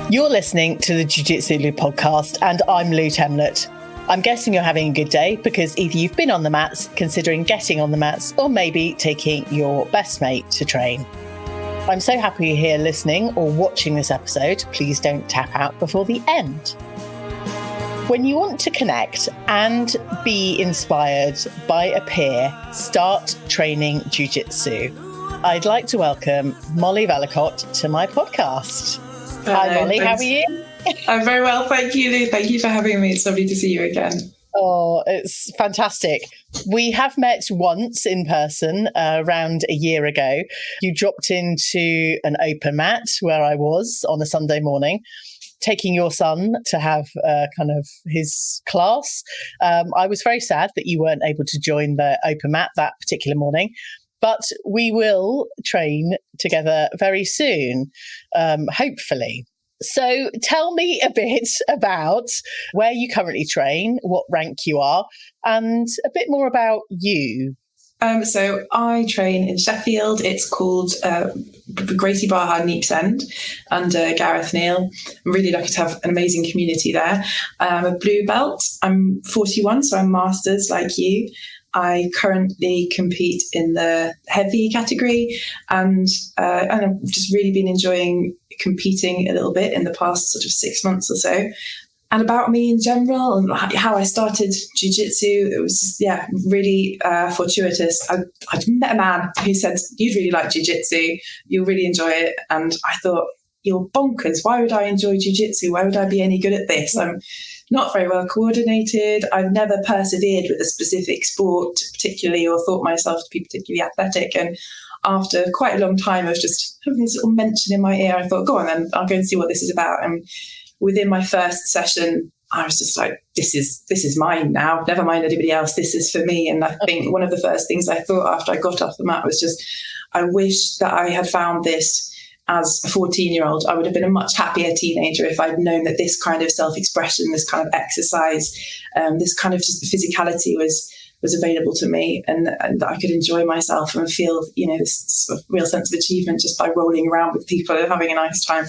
You're listening to the Jiu Jitsu Lou podcast, and I'm Lou Temlett. I'm guessing you're having a good day because either you've been on the mats, considering getting on the mats, or maybe taking your best mate to train. I'm so happy you're here listening or watching this episode. Please don't tap out before the end. When you want to connect and be inspired by a peer, start training Jiu Jitsu. I'd like to welcome Molly Vellacott to my podcast. Hi, Molly. How are you? I'm very well, thank you, Lou. Thank you for having me. It's lovely to see you again. Oh, it's fantastic. We have met once in person around a year ago. You dropped into an open mat where I was on a Sunday morning, taking your son to have kind of his class. I was very sad that you weren't able to join the open mat that particular morning. But we will train together very soon, hopefully. So tell me a bit about where you currently train, what rank you are, and a bit more about you. So I train in Sheffield. It's called Gracie Barra Neeps End under Gareth Neal. I'm really lucky to have an amazing community there. I'm a blue belt. I'm 41, so I'm masters like you. I currently compete in the heavy category, and I've just really been enjoying competing a little bit in the past sort of 6 months or so. And about me in general and how I started jiu-jitsu, it was just, really fortuitous. I met a man who said, "You'd really like jiu-jitsu, you'll really enjoy it." And I thought, "You're bonkers. Why would I enjoy jiu-jitsu? Why would I be any good at this? I'm not very well coordinated. I've never persevered with a specific sport particularly, or thought myself to be particularly athletic." And after quite a long time of just having this little mention in my ear, I thought, go on then, I'll go and see what this is about. And within my first session, I was just like, this is mine now. Never mind anybody else. This is for me. And I think one of the first things I thought after I got off the mat was just, I wish that I had found this as a 14-year-old. I would have been a much happier teenager if I'd known that this kind of self-expression, this kind of exercise, this kind of just the physicality was available to me, and that I could enjoy myself and feel, this sort of real sense of achievement just by rolling around with people and having a nice time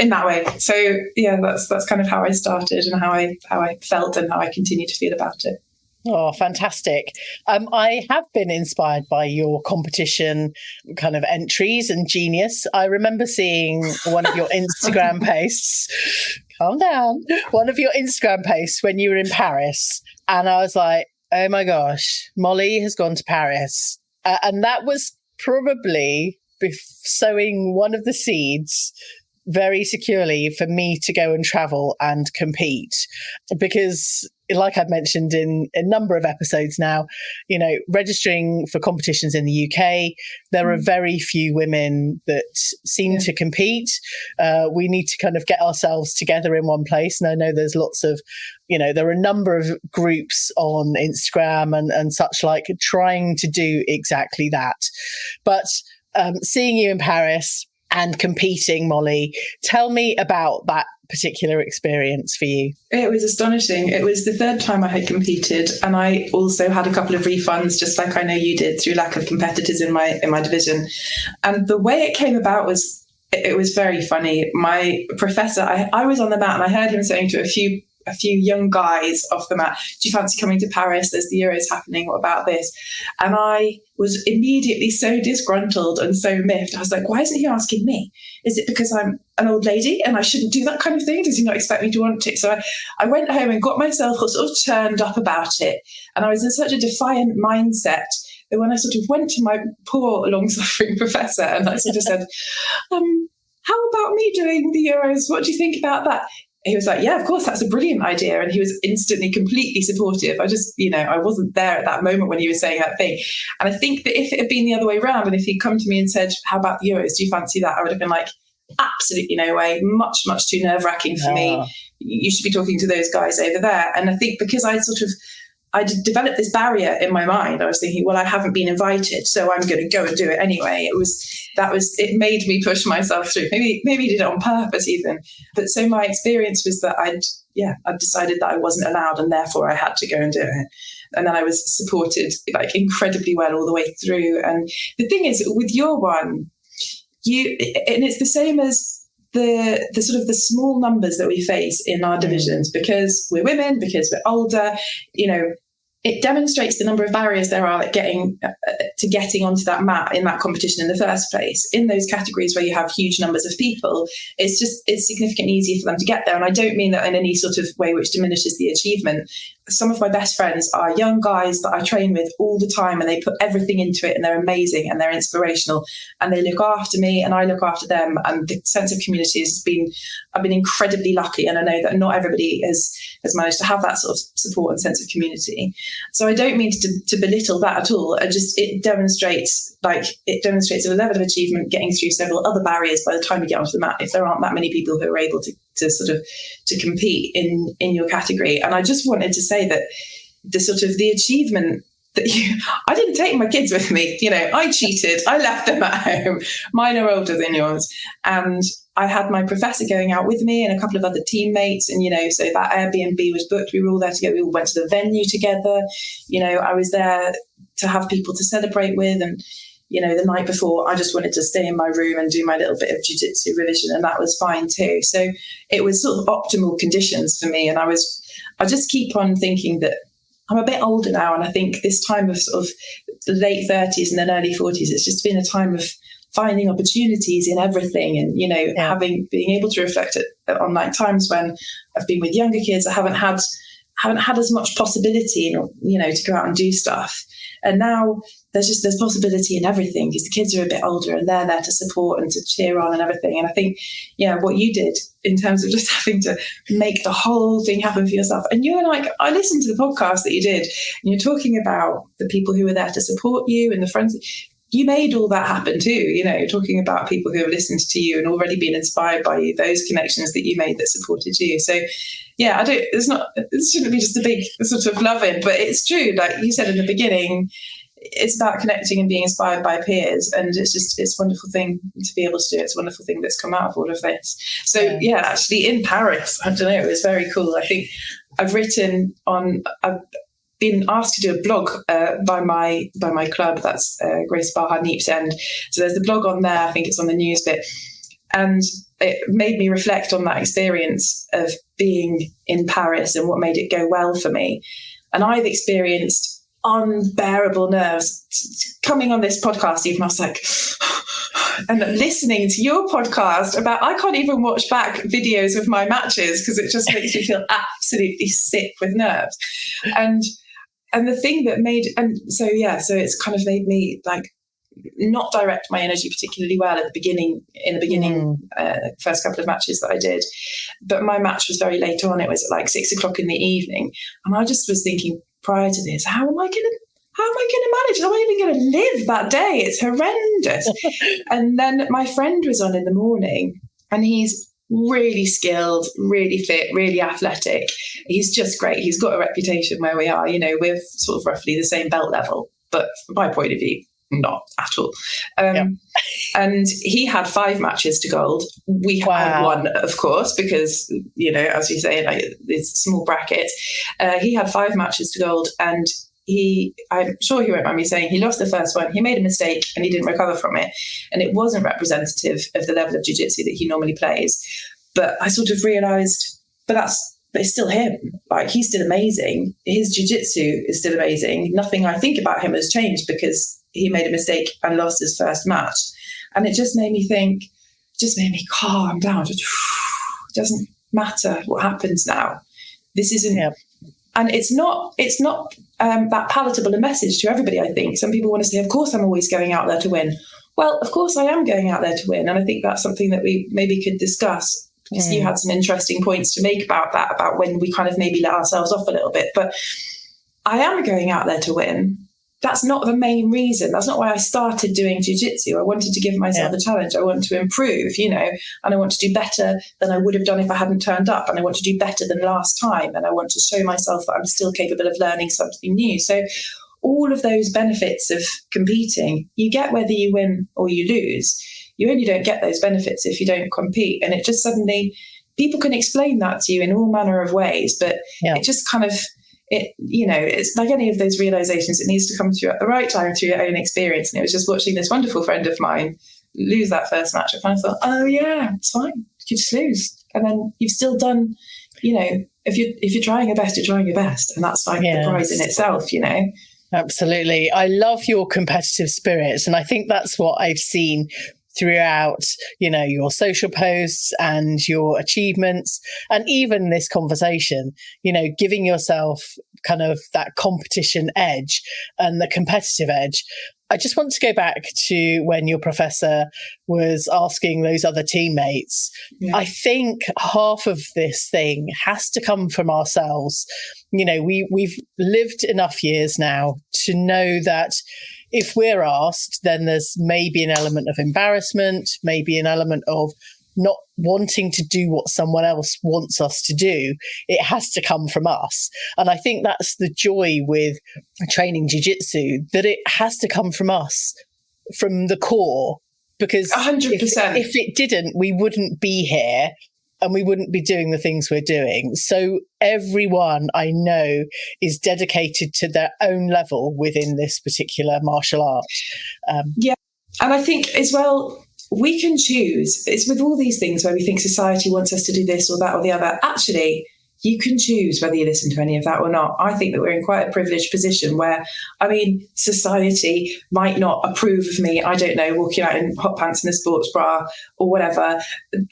in that way. So yeah, that's kind of how I started and how I felt and how I continue to feel about it. Oh, fantastic. I have been inspired by your competition kind of entries and genius. I remember seeing one of your Instagram posts. Calm down. One of your Instagram posts when you were in Paris. And I was like, oh my gosh, Molly has gone to Paris. And that was probably sowing one of the seeds very securely for me to go and travel and compete, because like I've mentioned in a number of episodes now, registering for competitions in the UK, there are very few women that seem to compete. We need to kind of get ourselves together in one place. And I know there's lots of, there are a number of groups on Instagram and such like trying to do exactly that. But seeing you in Paris and competing, Molly, tell me about that particular experience for you. It was astonishing. It was the third time I had competed, and I also had a couple of refunds, just like I know you did, through lack of competitors in my division. And the way it came about was very funny. My professor, I was on the mat and I heard him saying to a few young guys off the mat, "Do you fancy coming to Paris? There's the Euros happening. What about this?" And I was immediately so disgruntled and so miffed. I was like, why isn't he asking me? Is it because I'm an old lady and I shouldn't do that kind of thing? Does he not expect me to want to? So I went home and got myself sort of turned up about it. And I was in such a defiant mindset that when I sort of went to my poor long-suffering professor and I sort of said, how about me doing the Euros? What do you think about that? He was like, yeah, of course, that's a brilliant idea. And he was instantly completely supportive. I just, I wasn't there at that moment when he was saying that thing. And I think that if it had been the other way around, and if he'd come to me and said, how about the Euros? Do you fancy that? I would have been like, absolutely no way. Much, much too nerve-wracking for me. You should be talking to those guys over there. And I think because I developed this barrier in my mind. I was thinking, well, I haven't been invited, so I'm going to go and do it anyway. It made me push myself through. Maybe did it on purpose even. But so my experience was that I'd decided that I wasn't allowed, and therefore I had to go and do it. And then I was supported incredibly well all the way through. And the thing is, with your one, and it's the same as the sort of the small numbers that we face in our divisions, because we're women, because we're older, it demonstrates the number of barriers there are getting onto that mat in that competition in the first place. In those categories where you have huge numbers of people, it's significantly easier for them to get there. And I don't mean that in any sort of way which diminishes the achievement. Some of my best friends are young guys that I train with all the time, and they put everything into it, and they're amazing and they're inspirational, and they look after me and I look after them. And the sense of community I've been incredibly lucky, and I know that not everybody has managed to have that sort of support and sense of community. So I don't mean to belittle that at all. It demonstrates a level of achievement getting through several other barriers by the time you get onto the mat, if there aren't that many people who are able to compete in your category. And I just wanted to say that the achievement that I didn't take my kids with me. I cheated. I left them at home. Mine are older than yours. And I had my professor going out with me and a couple of other teammates. And, so that Airbnb was booked. We were all there together. We all went to the venue together. I was there to have people to celebrate with. And, the night before, I just wanted to stay in my room and do my little bit of jiu-jitsu revision. And that was fine too. So it was sort of optimal conditions for me. And I just keep on thinking that I'm a bit older now. And I think this time of sort of late 30s and then early 40s, it's just been a time of finding opportunities in everything. And, being able to reflect on times when I've been with younger kids, I haven't had as much possibility, to go out and do stuff. And now there's possibility in everything, because the kids are a bit older and they're there to support and to cheer on and everything. And I think, what you did in terms of just having to make the whole thing happen for yourself. And you were like, I listened to the podcast that you did, and you're talking about the people who were there to support you and the friends. You made all that happen too, talking about people who have listened to you and already been inspired by you, those connections that you made that supported you. So yeah, it shouldn't be just a big sort of love-in, but it's true. Like you said in the beginning, it's about connecting and being inspired by peers. And it's a wonderful thing to be able to do. It's a wonderful thing that's come out of all of this. So yeah, actually in Paris, I don't know, it was very cool. I think I've been asked to do a blog by my club. That's Grace Barha Neeps End. So there's the blog on there. I think it's on the news bit. And it made me reflect on that experience of being in Paris and what made it go well for me. And I've experienced unbearable nerves coming on this podcast. Even I was like, and listening to your podcast I can't even watch back videos of my matches because it just makes me feel absolutely sick with nerves. And the thing that so it's kind of made me not direct my energy particularly well in the beginning, first couple of matches that I did. But my match was very late on. It was at 6:00 in the evening. And I just was thinking prior to this, how am I going to manage? How am I even going to live that day? It's horrendous. And then my friend was on in the morning, and he's really skilled, really fit, really athletic. He's just great. He's got a reputation where we are, we're sort of roughly the same belt level, but from my point of view, not at all. And he had 5 matches to gold. We had 1, of course, because, as you say, it's small brackets. He had 5 matches to gold, and I'm sure he won't mind me saying, he lost the first one. He made a mistake and he didn't recover from it. And it wasn't representative of the level of jiu-jitsu that he normally plays. But I sort of realised, but it's still him. He's still amazing. His jiu-jitsu is still amazing. Nothing I think about him has changed because he made a mistake and lost his first match. And it just made me calm down. It doesn't matter what happens now. This isn't... Yep. And it's not that palatable a message to everybody, I think. Some people want to say, of course, I'm always going out there to win. Well, of course, I am going out there to win. And I think that's something that we maybe could discuss, because you had some interesting points to make about that, about when we kind of maybe let ourselves off a little bit. But I am going out there to win. That's not the main reason. That's not why I started doing jiu-jitsu. I wanted to give myself a challenge. I want to improve, and I want to do better than I would have done if I hadn't turned up. And I want to do better than last time. And I want to show myself that I'm still capable of learning something new. So all of those benefits of competing, you get whether you win or you lose. You only don't get those benefits if you don't compete. And it just suddenly, people can explain that to you in all manner of ways, but it just kind of... it's like any of those realizations, it needs to come to you at the right time through your own experience. And it was just watching this wonderful friend of mine lose that first match. I kind of thought, oh yeah, it's fine. you just lose. And then you've still done, if you're trying your best, you're trying your best. And that's like the prize in itself, Absolutely. I love your competitive spirit. And I think that's what I've seen throughout, your social posts and your achievements, and even this conversation, giving yourself kind of that competition edge and the competitive edge. I just want to go back to when your professor was asking those other teammates. Yeah. I think half of this thing has to come from ourselves. We've lived enough years now to know that if we're asked, then there's maybe an element of embarrassment, maybe an element of not wanting to do what someone else wants us to do. It has to come from us. And I think that's the joy with training jiu-jitsu, that it has to come from us, from the core, because 100%. If it didn't, we wouldn't be here and we wouldn't be doing the things we're doing. So everyone I know is dedicated to their own level within this particular martial art. And I think as well, we can choose. It's with all these things where we think society wants us to do this or that or the other. Actually, you can choose whether you listen to any of that or not. I think that we're in quite a privileged position where, society might not approve of me, I don't know, walking out in hot pants and a sports bra or whatever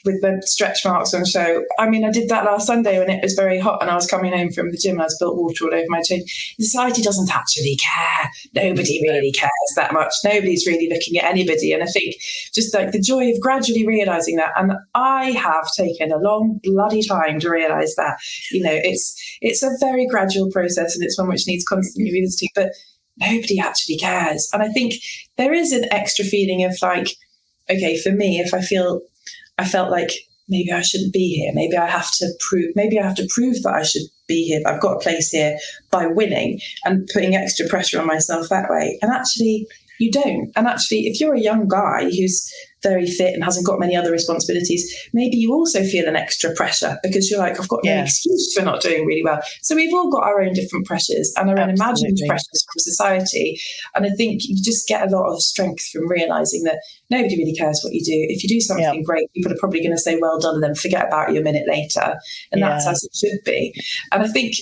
with the stretch marks on show. I did that last Sunday when it was very hot and I was coming home from the gym and I spilled water all over my chin. Society doesn't actually care. Nobody really cares that much. Nobody's really looking at anybody. And I think just like the joy of gradually realising that, and I have taken a long bloody time to realise that. It's a very gradual process and it's one which needs constant revisiting, but nobody actually cares. And I think there is an extra feeling of like, okay, for me, if I felt like maybe I shouldn't be here, maybe I have to prove that I should be here, I've got a place here by winning and putting extra pressure on myself that way. And actually, you don't. And actually, if you're a young guy who's very fit and hasn't got many other responsibilities, maybe you also feel an extra pressure because you're like, I've got no excuse for not doing really well. So we've all got our own different pressures and our own imagined pressures from society. And I think you just get a lot of strength from realising that nobody really cares what you do. If you do something great, people are probably going to say, well done, and then forget about you a minute later. And that's as it should be. And I think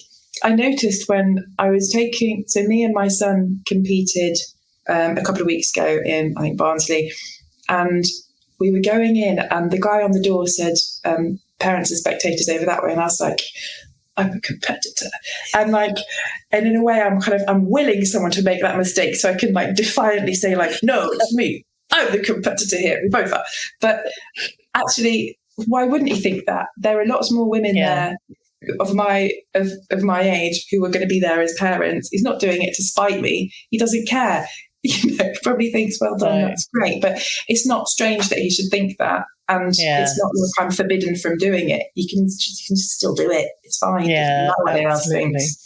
I noticed when I was me and my son competed a couple of weeks ago in, I think, Barnsley, and we were going in and the guy on the door said, parents and spectators over that way. And I was like, I'm a competitor. And in a way, I'm willing someone to make that mistake so I can defiantly say no, it's me. I'm the competitor here. We both are. But actually, why wouldn't he think that? There are lots more women there of my age who are going to be there as parents. He's not doing it to spite me. He doesn't care. He probably thinks, well done, that's great. But it's not strange that he should think that. And it's not like I'm forbidden from doing it. You can just still do it. It's fine. Yeah, no one else thinks.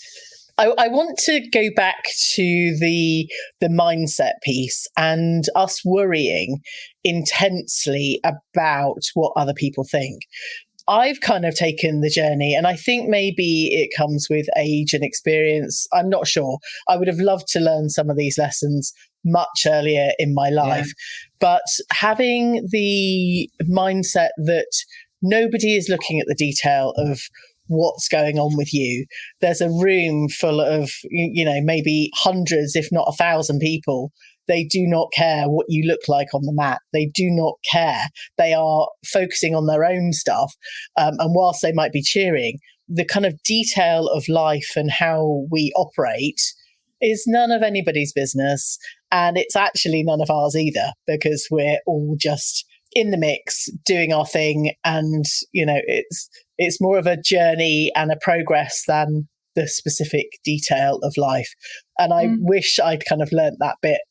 I want to go back to the mindset piece and us worrying intensely about what other people think. I've kind of taken the journey, and I think maybe it comes with age and experience. I'm not sure. I would have loved to learn some of these lessons much earlier in my life. But having the mindset that nobody is looking at the detail of what's going on with you. There's a room full of, maybe hundreds, if not 1,000 people. They do not care what you look like on the mat. They do not care. They are focusing on their own stuff. And whilst they might be cheering, the kind of detail of life and how we operate is none of anybody's business. And it's actually none of ours either, because we're all just in the mix doing our thing. And, it's more of a journey and a progress than the specific detail of life. And I wish I'd kind of learnt that bit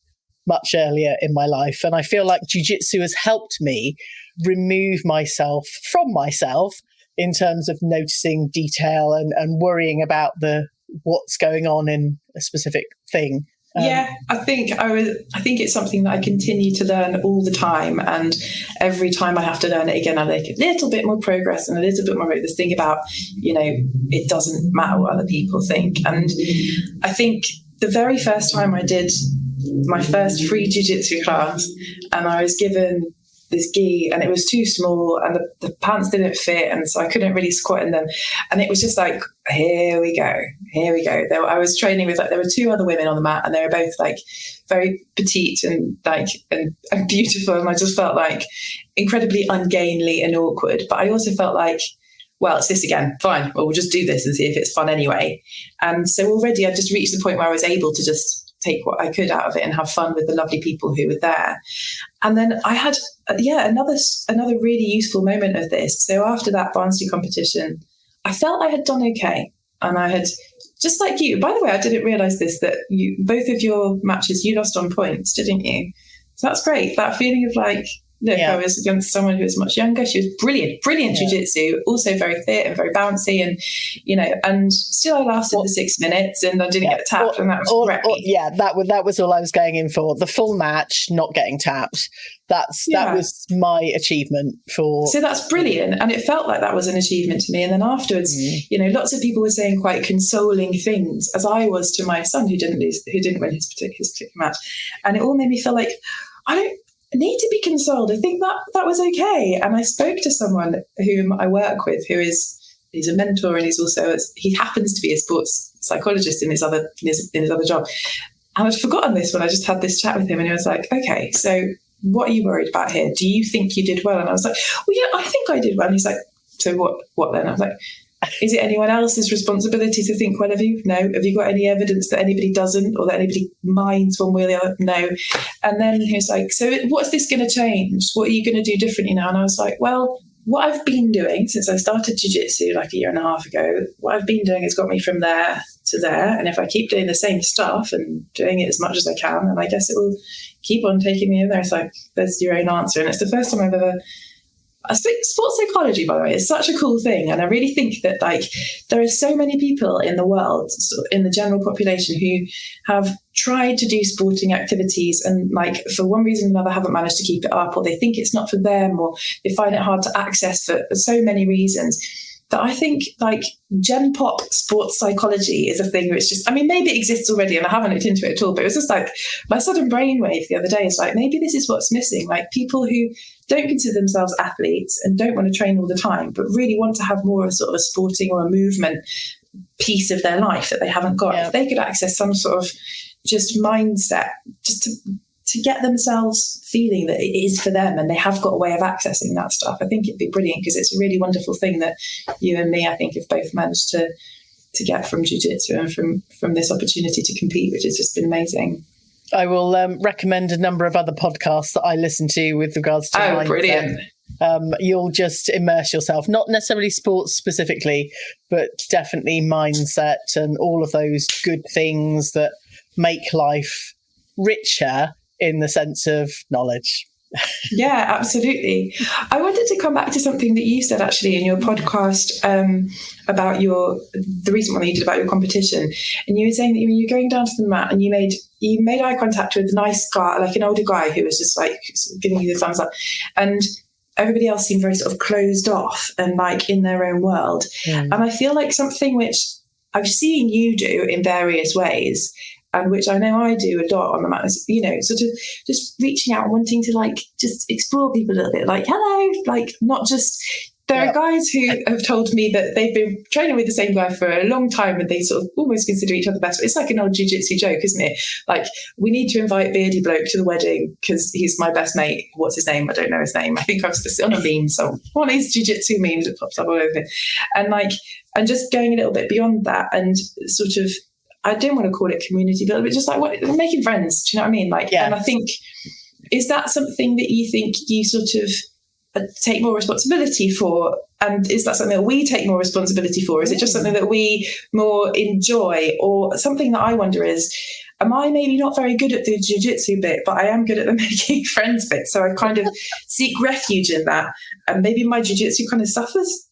much earlier in my life. And I feel like jiu-jitsu has helped me remove myself from myself in terms of noticing detail and worrying about what's going on in a specific thing. I think it's something that I continue to learn all the time, and every time I have to learn it again, I make a little bit more progress and a little bit more about this thing about, it doesn't matter what other people think. And I think the very first time I did my first free jiu-jitsu class, and I was given this gi, and it was too small, and the pants didn't fit, and so I couldn't really squat in them. And it was just like, here we go. I was training with, like, there were two other women on the mat, and they were both like very petite and like and beautiful, and I just felt like incredibly ungainly and awkward. But I also felt like, well, it's this again. Fine. Well, we'll just do this and see if it's fun anyway. And so already I just reached the point where I was able to just take what I could out of it and have fun with the lovely people who were there. And then I had, another really useful moment of this. So after that varsity competition, I felt I had done okay. And I had, just like you, by the way, I didn't realise this, that both of your matches, you lost on points, didn't you? So that's great. That feeling of like, look, I was against someone who was much younger. She was brilliant jiu-jitsu, also very fit and very bouncy, and and still I lasted the 6 minutes and I didn't get tapped, and that was great. That was all I was going in for. The full match, not getting tapped. That was my achievement for. So that's brilliant, and it felt like that was an achievement to me. And then afterwards, lots of people were saying quite consoling things, as I was to my son who didn't win his particular match, and it all made me feel like I don't need to be consoled. I think that was okay. And I spoke to someone whom I work with, he's a mentor, and he happens to be a sports psychologist in his other job. And I'd forgotten this when I just had this chat with him, and he was like, okay, so what are you worried about here? Do you think you did well? And I was like, well, yeah, I think I did well. And he's like, so what then? I was like, is it anyone else's responsibility to think well of you? No. Have you got any evidence that anybody doesn't, or that anybody minds one way or the other? No. And then he was like, so what's this going to change? What are you going to do differently now? And I was like, well, what I've been doing since I started jiu-jitsu like a year and a half ago, what I've been doing has got me from there to there. And if I keep doing the same stuff and doing it as much as I can, then I guess it will keep on taking me in there. It's like, there's your own answer. And it's the first time I've ever... I think sports psychology, by the way, is such a cool thing. And I really think that, like, there are so many people in the world, in the general population, who have tried to do sporting activities and, like, for one reason or another haven't managed to keep it up, or they think it's not for them, or they find it hard to access for so many reasons. That I think, like, Gen Pop sports psychology is a thing which just, I mean, maybe it exists already and I haven't looked into it at all, but it was just like my sudden brainwave the other day is like, maybe this is what's missing. Like, people who don't consider themselves athletes and don't want to train all the time, but really want to have more of sort of a sporting or a movement piece of their life that they haven't got. If they could access some sort of just mindset, just to get themselves feeling that it is for them and they have got a way of accessing that stuff, I think it'd be brilliant, because it's a really wonderful thing that you and me, I think, have both managed to get from jiu-jitsu and from this opportunity to compete, which has just been amazing. I will recommend a number of other podcasts that I listen to with regards to mindset. Brilliant. You'll just immerse yourself, not necessarily sports specifically, but definitely mindset and all of those good things that make life richer in the sense of knowledge. Yeah, absolutely. I wanted to come back to something that you said actually in your podcast about the recent one that you did about your competition, and you were saying that you were going down to the mat and you made eye contact with a nice guy, like an older guy who was just like giving you the thumbs up, and everybody else seemed very sort of closed off and like in their own world. And I feel like something which I've seen you do in various ways, and which I know I do a lot on the mat, is, sort of just reaching out and wanting to, like, just explore people a little bit, like, hello, like, not just, there are guys who have told me that they've been training with the same guy for a long time and they sort of almost consider each other best. It's like an old jiu-jitsu joke, isn't it? Like, we need to invite Beardy Bloke to the wedding because he's my best mate. What's his name? I don't know his name. I think I've seen on a meme, so one of these jiu-jitsu memes that pops up all over it. And, like, and just going a little bit beyond that and sort of, I don't want to call it community building, but just like making friends. Do you know what I mean? Like, and I think, is that something that you think you sort of take more responsibility for? And is that something that we take more responsibility for? Is it just something that we more enjoy? Or something that I wonder is, am I maybe not very good at the jiu-jitsu bit, but I am good at the making friends bit? So I kind of seek refuge in that. And maybe my jiu-jitsu kind of suffers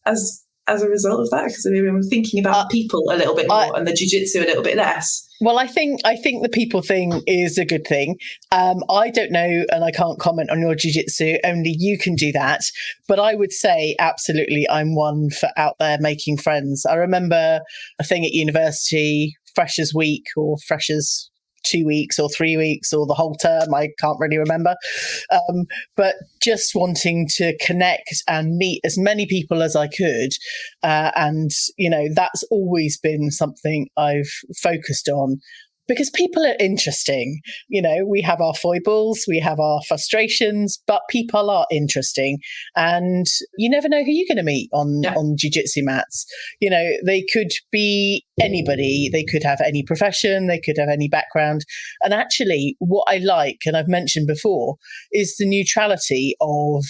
as a result of that, because I'm thinking about people a little bit more and the jiu-jitsu a little bit less. Well, I think the people thing is a good thing. I don't know, and I can't comment on your jiu-jitsu, only you can do that. But I would say absolutely I'm one for out there making friends. I remember a thing at university, Freshers Week or Freshers 2 weeks or 3 weeks or the whole term. I can't really remember. But just wanting to connect and meet as many people as I could. And, that's always been something I've focused on. Because people are interesting. We have our foibles, we have our frustrations, but people are interesting. And you never know who you're going to meet on jiu-jitsu mats. They could be anybody. They could have any profession. They could have any background. And actually, what I like, and I've mentioned before, is the neutrality of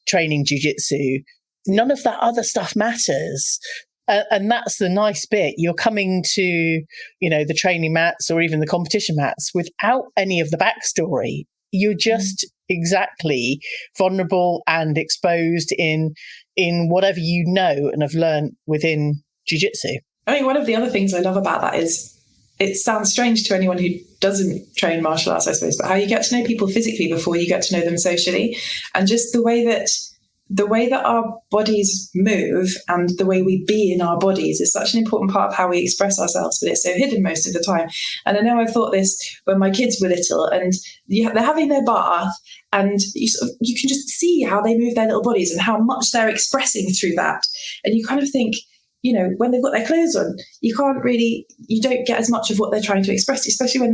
training jiu-jitsu. None of that other stuff matters. And that's the nice bit. You're coming to, the training mats or even the competition mats without any of the backstory. You're just exactly vulnerable and exposed in whatever you know and have learned within jiu-jitsu. I think one of the other things I love about that is it sounds strange to anyone who doesn't train martial arts, I suppose, but how you get to know people physically before you get to know them socially. And just the way that our bodies move and the way we be in our bodies is such an important part of how we express ourselves, but it's so hidden most of the time. And I know I've thought this when my kids were little, and they're having their bath, and you can just see how they move their little bodies and how much they're expressing through that. And you kind of think, when they've got their clothes on, you don't get as much of what they're trying to express, especially when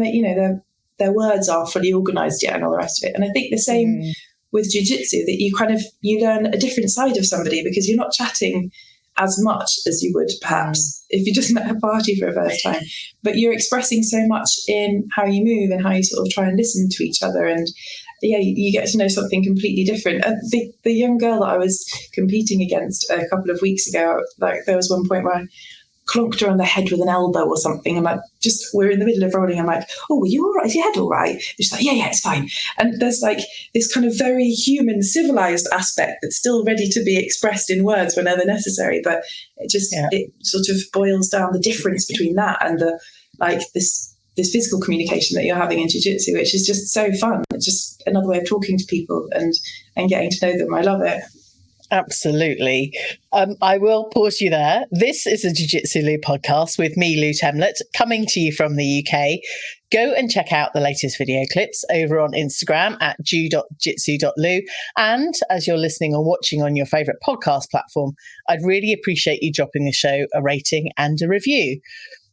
their words are fully organized yet and all the rest of it. And I think the same with jiu-jitsu, that you learn a different side of somebody because you're not chatting as much as you would perhaps if you just met a party for a first time, but you're expressing so much in how you move and how you sort of try and listen to each other. And you get to know something completely different. The young girl that I was competing against a couple of weeks ago, there was one point where I clonked her on the head with an elbow or something. And we're in the middle of rolling. I'm like, oh, were you all right? Is your head all right? And she's like, yeah, it's fine. And there's this kind of very human, civilized aspect that's still ready to be expressed in words whenever necessary. But it sort of boils down the difference between that and this physical communication that you're having in jiu-jitsu, which is just so fun. It's just another way of talking to people and getting to know them. I love it. Absolutely. I will pause you there. This is a Jiu-Jitsu Lou podcast with me, Lou Temlett, coming to you from the UK. Go and check out the latest video clips over on Instagram at jiu.jitsu.lou. And as you're listening or watching on your favourite podcast platform, I'd really appreciate you dropping the show a rating and a review.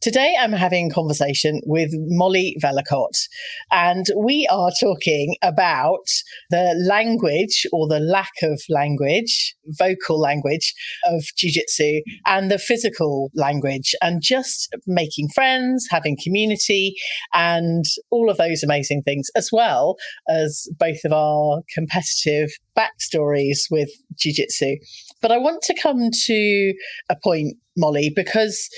Today, I'm having a conversation with Molly Vellacott, and we are talking about the language or the lack of language, vocal language of jiu-jitsu and the physical language, and just making friends, having community, and all of those amazing things, as well as both of our competitive backstories with jiu-jitsu. But I want to come to a point, Molly, because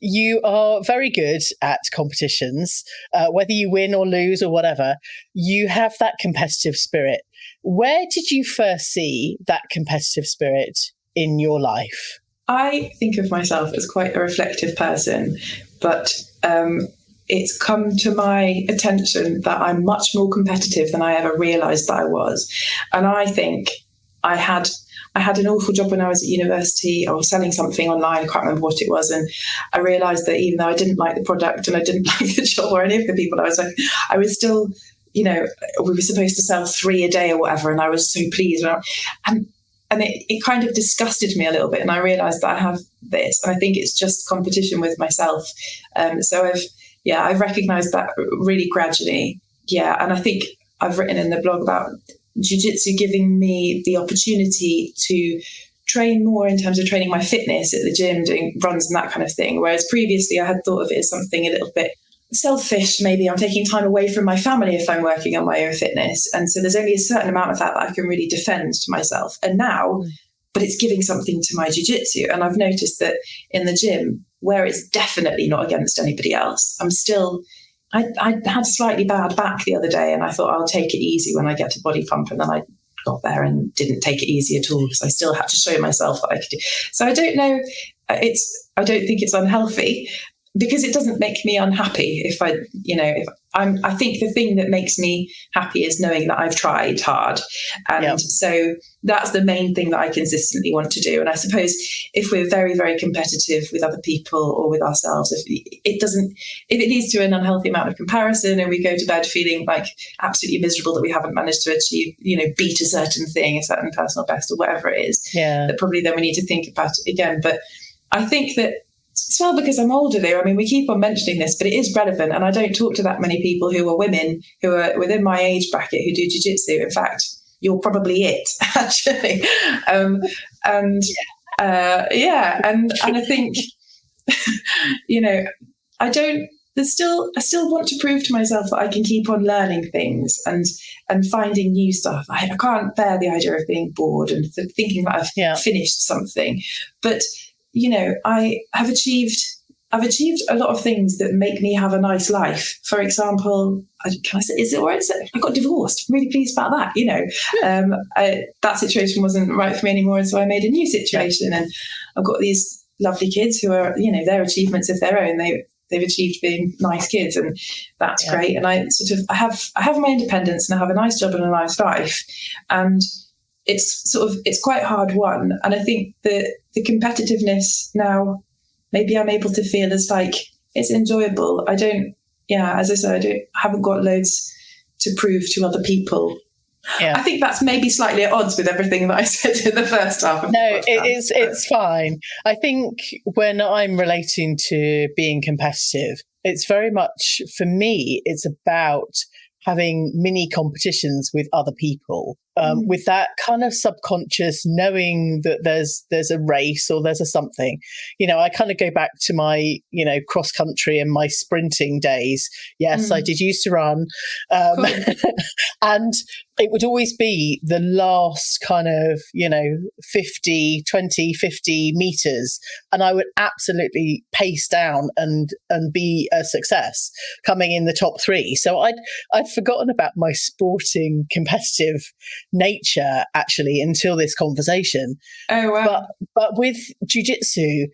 you are very good at competitions, whether you win or lose or whatever. You have that competitive spirit. Where did you first see that competitive spirit in your life? I think of myself as quite a reflective person, but it's come to my attention that I'm much more competitive than I ever realised that I was. And I think I had an awful job when I was at university. I was selling something online. I can't remember what it was. And I realised that even though I didn't like the product and I didn't like the job or any of the people I was still, we were supposed to sell 3 a day or whatever. And I was so pleased. And it kind of disgusted me a little bit. And I realised that I have this. And I think it's just competition with myself. So I've recognised that really gradually. Yeah. And I think I've written in the blog about jiu-jitsu giving me the opportunity to train more in terms of training my fitness at the gym, doing runs and that kind of thing. Whereas previously I had thought of it as something a little bit selfish. Maybe I'm taking time away from my family if I'm working on my own fitness. And so there's only a certain amount of that I can really defend to myself. And now, but it's giving something to my jiu-jitsu. And I've noticed that in the gym, where it's definitely not against anybody else, I had a slightly bad back the other day, and I thought I'll take it easy when I get to body pump, and then I got there and didn't take it easy at all because I still had to show myself what I could do. So I don't know. I don't think it's unhealthy. because it doesn't make me unhappy if I think the thing that makes me happy is knowing that I've tried hard. And so that's the main thing that I consistently want to do. And I suppose if we're very, very competitive with other people or with ourselves, if it leads to an unhealthy amount of comparison and we go to bed feeling like absolutely miserable that we haven't managed to achieve, beat a certain thing, a certain personal best or whatever it is, that probably then we need to think about it again. But I think that, as well, because I'm older though, I mean, we keep on mentioning this, but it is relevant. And I don't talk to that many people who are women who are within my age bracket who do jiu-jitsu. In fact, you're probably it, actually. And I think, I still want to prove to myself that I can keep on learning things and finding new stuff. I can't bear the idea of being bored and thinking that I've finished something. But I have achieved a lot of things that make me have a nice life. For example, can I say, is it all right? I got divorced. I'm really pleased about that. That situation wasn't right for me anymore. And so I made a new situation, and I've got these lovely kids who are, their achievements of their own. They've achieved being nice kids, and that's great. And I have my independence, and I have a nice job and a nice life. And it's quite hard won. And I think the competitiveness now, maybe I'm able to feel as like it's enjoyable. As I said, I haven't got loads to prove to other people. I think that's maybe slightly at odds with everything that I said in the first half. No, it's fine. I think when I'm relating to being competitive, it's very much, for me, it's about having mini competitions with other people, with that kind of subconscious knowing that there's a race or there's a something. I kind of go back to my, cross country and my sprinting days. Yes, I did used to run. Cool. And it would always be the last kind of, 50 meters. And I would absolutely pace down and be a success coming in the top 3. So I'd forgotten about my sporting competitive nature actually until this conversation. Oh, wow. But with jiu-jitsu,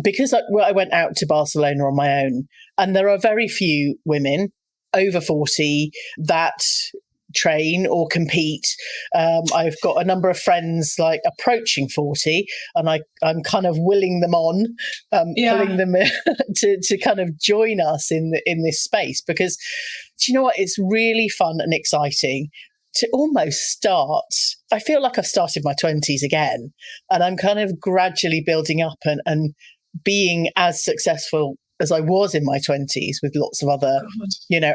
because I went out to Barcelona on my own, and there are very few women over 40 that train or compete. I've got a number of friends like approaching 40, and I'm kind of willing them on, pulling them to kind of join us in this space, because do you know what? It's really fun and exciting to almost start. I feel like I've started my 20s again, and I'm kind of gradually building up and being as successful as I was in my 20s with lots of other,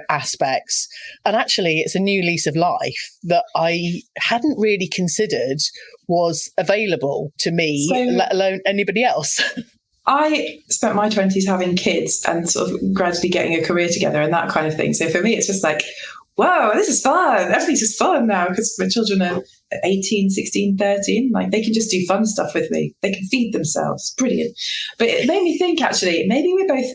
aspects. And actually, it's a new lease of life that I hadn't really considered was available to me, let alone anybody else. I spent my 20s having kids and sort of gradually getting a career together and that kind of thing. So for me, it's just like, whoa, this is fun. Everything's just fun now because my children are 18, 16, 13. Like, they can just do fun stuff with me. They can feed themselves. Brilliant. But it made me think, actually, maybe we're both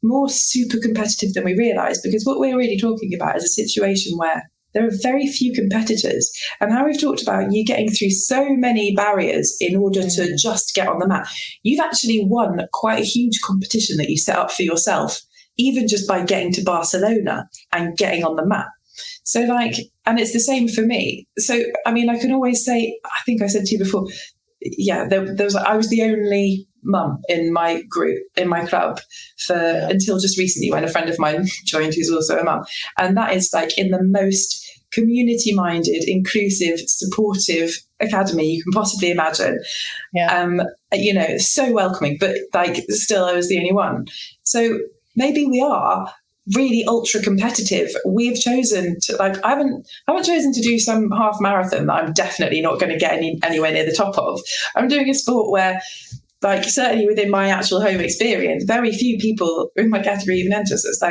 more super competitive than we realise, because what we're really talking about is a situation where there are very few competitors. And how we've talked about you getting through so many barriers in order to just get on the mat. You've actually won quite a huge competition that you set up for yourself, even just by getting to Barcelona and getting on the mat. So and it's the same for me. So, I mean, I can always say, I think I said to you before, I was the only mum in my group, in my club, until just recently when a friend of mine joined who's also a mum. And that is in the most community-minded, inclusive, supportive academy you can possibly imagine. So welcoming, but still I was the only one. So maybe we are really ultra competitive. We've chosen to I haven't chosen to do some half marathon that I'm definitely not going to get anywhere near the top of. I'm doing a sport where, certainly within my actual home experience, very few people in my category even enter. So it's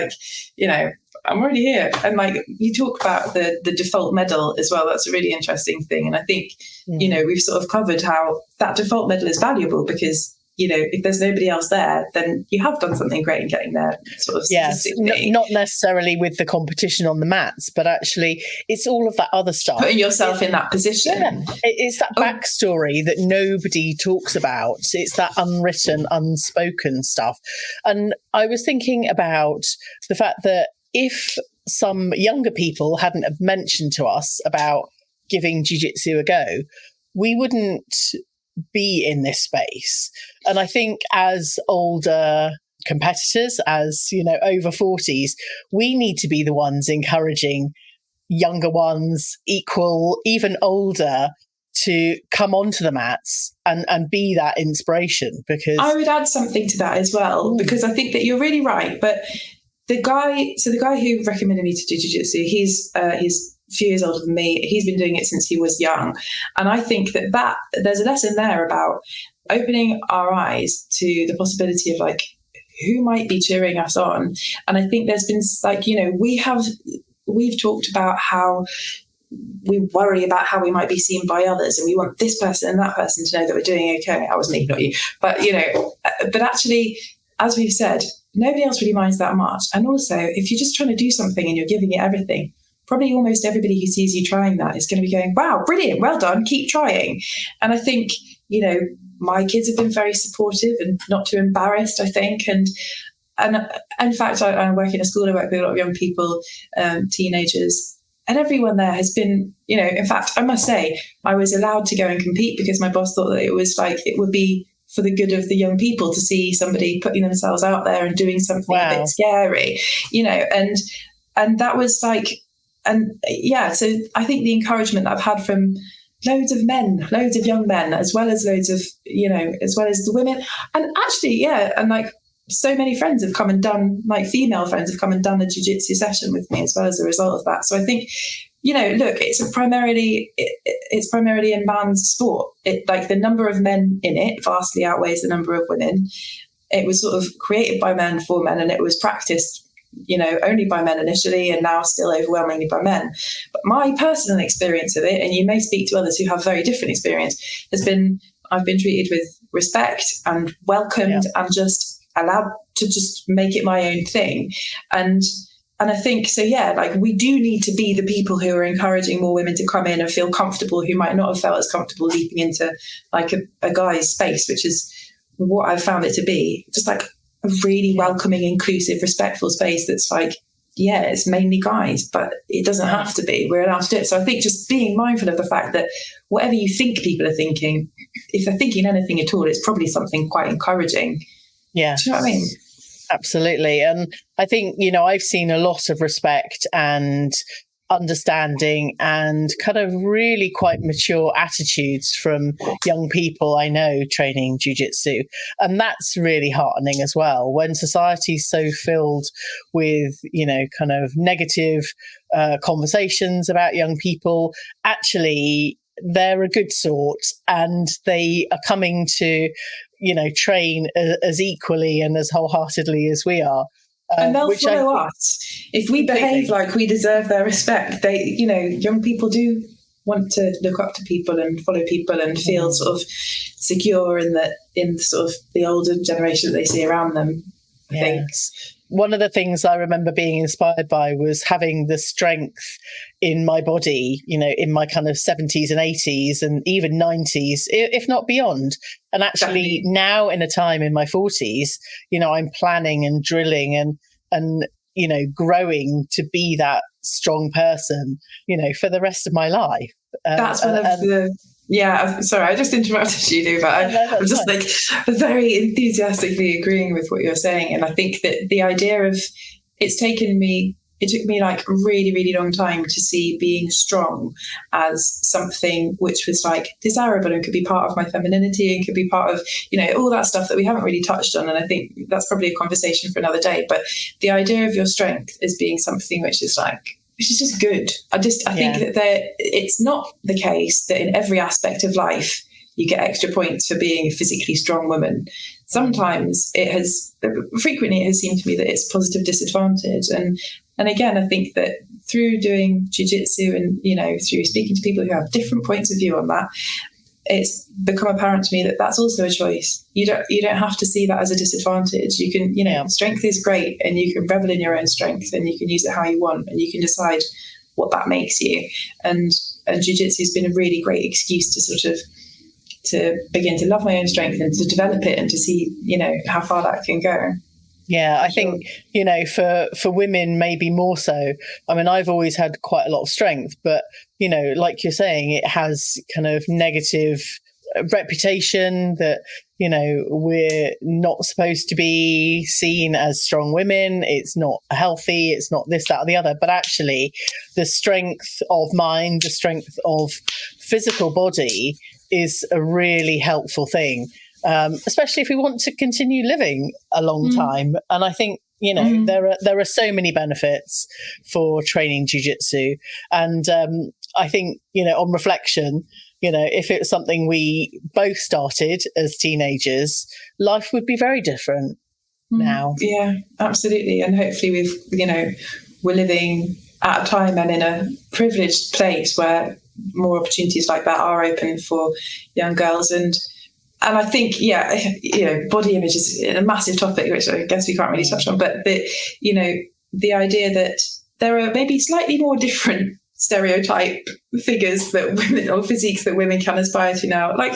I'm already here. And you talk about the default medal as well. That's a really interesting thing. And I think, we've sort of covered how that default medal is valuable, because if there's nobody else there, then you have done something great in getting there, sort of. Yes, not necessarily with the competition on the mats, but actually it's all of that other stuff. Putting yourself in that position. Yeah, it's that backstory that nobody talks about. It's that unwritten, unspoken stuff. And I was thinking about the fact that if some younger people hadn't have mentioned to us about giving jiu-jitsu a go, we wouldn't be in this space. And I think as older competitors, as over 40s, we need to be the ones encouraging younger ones, equal, even older, to come onto the mats and be that inspiration. Because I would add something to that as well, because I think that you're really right. But the guy who recommended me to do jiu-jitsu, he's a few years older than me. He's been doing it since he was young. And I think that there's a lesson there about opening our eyes to the possibility of who might be cheering us on. And I think there's been we've talked about how we worry about how we might be seen by others, and we want this person and that person to know that we're doing okay. That was me, not you. But, but actually, as we've said, nobody else really minds that much. And also, if you're just trying to do something and you're giving it everything, probably almost everybody who sees you trying that is going to be going, wow, brilliant, well done, keep trying. And I think, my kids have been very supportive and not too embarrassed, I think. And in fact, I work in a school, I work with a lot of young people, teenagers, and everyone there has been, in fact, I must say, I was allowed to go and compete because my boss thought that it was it would be for the good of the young people to see somebody putting themselves out there and doing something a bit scary, and that was so I think the encouragement that I've had from loads of young men, as well as loads of, as well as the women, and actually, and so many friends have come and done, female friends have come and done a jiu-jitsu session with me as well as a result of that. So I think, look, it's primarily a man's sport. The number of men in it vastly outweighs the number of women. It was sort of created by men for men, and it was practiced only by men initially, and now still overwhelmingly by men. But my personal experience of it, and you may speak to others who have very different experience, has been I've been treated with respect and welcomed and just allowed to just make it my own thing. And I think, we do need to be the people who are encouraging more women to come in and feel comfortable, who might not have felt as comfortable leaping into a guy's space, which is what I've found it to be. Just a really welcoming, inclusive, respectful space that's it's mainly guys, but it doesn't have to be. We're allowed to do it. So I think just being mindful of the fact that whatever you think people are thinking, if they're thinking anything at all, it's probably something quite encouraging. Yeah. Do you know what I mean? Absolutely. And I think, I've seen a lot of respect and understanding and kind of really quite mature attitudes from young people I know training jiu-jitsu. And that's really heartening as well. When society's so filled with, kind of negative conversations about young people, actually they're a good sort and they are coming to, train as equally and as wholeheartedly as we are. And they'll follow us. If we behave like we deserve their respect, young people do want to look up to people and follow people and feel sort of secure in sort of the older generation that they see around them, I think. One of the things I remember being inspired by was having the strength in my body, in my kind of 70s and 80s and even 90s, if not beyond. And actually now in a time in my 40s, I'm planning and drilling and growing to be that strong person, for the rest of my life. That's one of the... Yeah, sorry, I just interrupted you, but I'm just very enthusiastically agreeing with what you're saying. And I think that the idea of it took me really, really long time to see being strong as something which was desirable and could be part of my femininity and could be part of, all that stuff that we haven't really touched on. And I think that's probably a conversation for another day. But the idea of your strength as being something which is just good. I think that it's not the case that in every aspect of life you get extra points for being a physically strong woman. Sometimes frequently it has seemed to me that it's positive disadvantage. And again, I think that through doing jiu-jitsu and, through speaking to people who have different points of view on that, it's become apparent to me that that's also a choice. You don't have to see that as a disadvantage. You can, strength is great, and you can revel in your own strength, and you can use it how you want, and you can decide what that makes you. And jiu-jitsu has been a really great excuse to begin to love my own strength and to develop it and to see, how far that can go. Yeah, I think, for women, maybe more so. I mean, I've always had quite a lot of strength, but, like you're saying, it has kind of negative reputation that, we're not supposed to be seen as strong women. It's not healthy. It's not this, that, or the other. But actually, the strength of mind, the strength of physical body is a really helpful thing. Especially if we want to continue living a long time. And I think, there are so many benefits for training jiu-jitsu. And I think, on reflection, if it was something we both started as teenagers, life would be very different now. Yeah, absolutely. And hopefully we're living at a time and in a privileged place where more opportunities like that are open for young girls. And I think, body image is a massive topic, which I guess we can't really touch on. But the idea that there are maybe slightly more different stereotype figures that women, or physiques that women can aspire to now, like,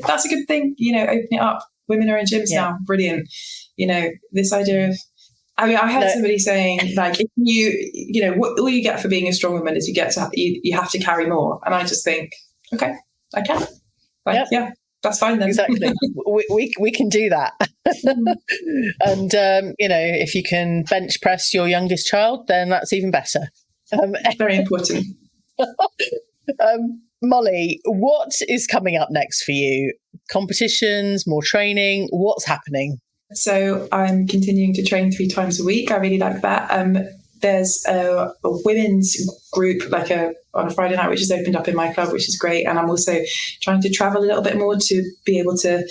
that's a good thing. Open it up. Women are in gyms now. Brilliant. This idea of, I heard somebody saying, like, if what all you get for being a strong woman is you have to carry more. And I just think, okay, I can. Yeah. That's fine then. Exactly. we can do that. And, if you can bench press your youngest child, then that's even better. Very important. Molly, what is coming up next for you? Competitions, more training? What's happening? So I'm continuing to train 3 times a week. I really like that. There's a women's group on a Friday night, which has opened up in my club, which is great. And I'm also trying to travel a little bit more to be able to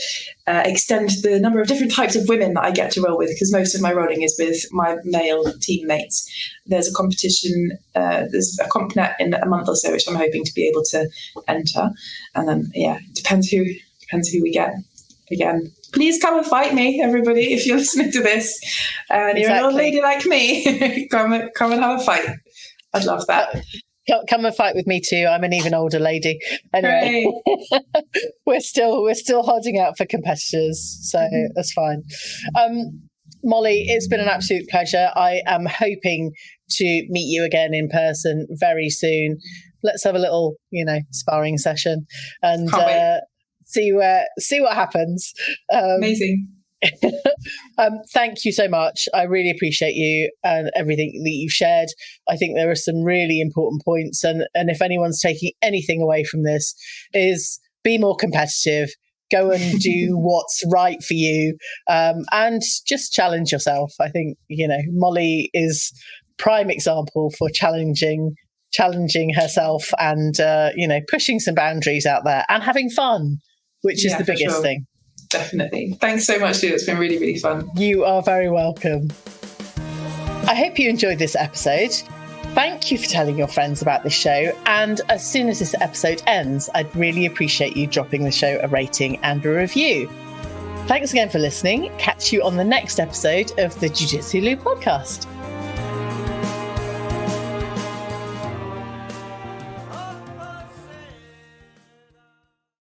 extend the number of different types of women that I get to roll with, because most of my rolling is with my male teammates. There's a competition, there's a compnet in a month or so, which I'm hoping to be able to enter. And then, it depends who we get. Again, please come and fight me, everybody, if you're listening to this. And you're an old lady like me, come and have a fight. I'd love that. Come and fight with me too. I'm an even older lady. Anyway, we're still holding out for competitors, so that's fine. Molly, it's been an absolute pleasure. I am hoping to meet you again in person very soon. Let's have a little, sparring session and see what happens. Amazing. Thank you so much. I really appreciate you and everything that you've shared. I think there are some really important points, and if anyone's taking anything away from this, is be more competitive, go and do what's right for you, and just challenge yourself. I think Molly is prime example for challenging herself and pushing some boundaries out there and having fun, which is the biggest thing. Definitely. Thanks so much, Lou. It's been really, really fun. You are very welcome. I hope you enjoyed this episode. Thank you for telling your friends about this show. And as soon as this episode ends, I'd really appreciate you dropping the show a rating and a review. Thanks again for listening. Catch you on the next episode of the Jiu Jitsu Lou podcast.